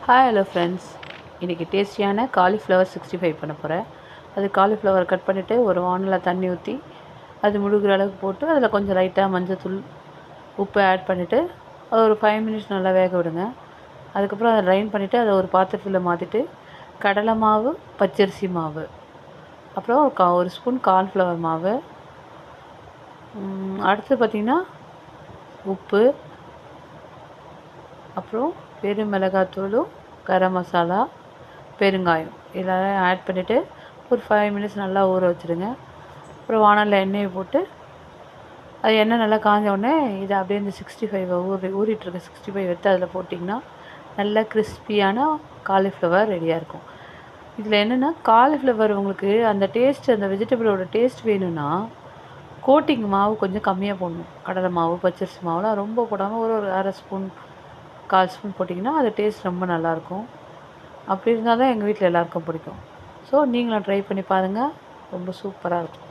Hi hello friends, இன்றைக்கி டேஸ்டியான cauliflower 65 பண்ண போகிறேன். அது காலிஃப்ளவர் கட் பண்ணிவிட்டு ஒரு வானலில் தண்ணி ஊற்றி அது முழுகிற அளவுக்கு போட்டு அதில் கொஞ்சம் லைட்டாக மஞ்சத்தூள் உப்பு ஆட் பண்ணிவிட்டு ஒரு 5 மினிட்ஸ் நல்லா வேக விடுங்க. அதுக்கப்புறம் அதை ட்ரைன் பண்ணிவிட்டு அதை ஒரு பாத்திரத்தில் மாற்றிட்டு கடலை மாவு, பச்சரிசி மாவு, அப்புறம் ஒரு ஸ்பூன் கார்ன்ஃப்ளவர் மாவு, அடுத்து பார்த்திங்கன்னா உப்பு, அப்புறம் வெறும் மிளகாத்தூளும் கரம் மசாலா, பெருங்காயம் இதெல்லாம் ஆட் பண்ணிவிட்டு ஒரு 5 மினிட்ஸ் நல்லா ஊற வச்சுடுங்க. அப்புறம் வானலில் எண்ணெயை போட்டு அது எண்ணெய் நல்லா காஞ்ச உடனே இதை அப்படியே இந்த 65 ஊறிட்டுருக்க 65 எடுத்து அதில் போட்டிங்கன்னா நல்லா கிறிஸ்பியான காலிஃப்ளவர் ரெடியாக இருக்கும். இதில் என்னென்னா காலிஃப்ளவர் உங்களுக்கு அந்த டேஸ்ட், அந்த வெஜிடபிளோட டேஸ்ட் வேணும்னா கோட்டிங் மாவு கொஞ்சம் கம்மியாக போடணும். கடலை மாவு, பச்சரிசி மாவுலாம் ரொம்ப போடாமல் ஒரு அரை ஸ்பூன் 1/4 ஸ்பூன் போட்டிங்கன்னா அது டேஸ்ட் ரொம்ப நல்லாயிருக்கும். அப்படி இருந்தால் தான் எங்கள் வீட்டில் எல்லாேருக்கும் பிடிக்கும். ஸோ நீங்களும் ட்ரை பண்ணி பாருங்கள், ரொம்ப சூப்பராக இருக்கும்.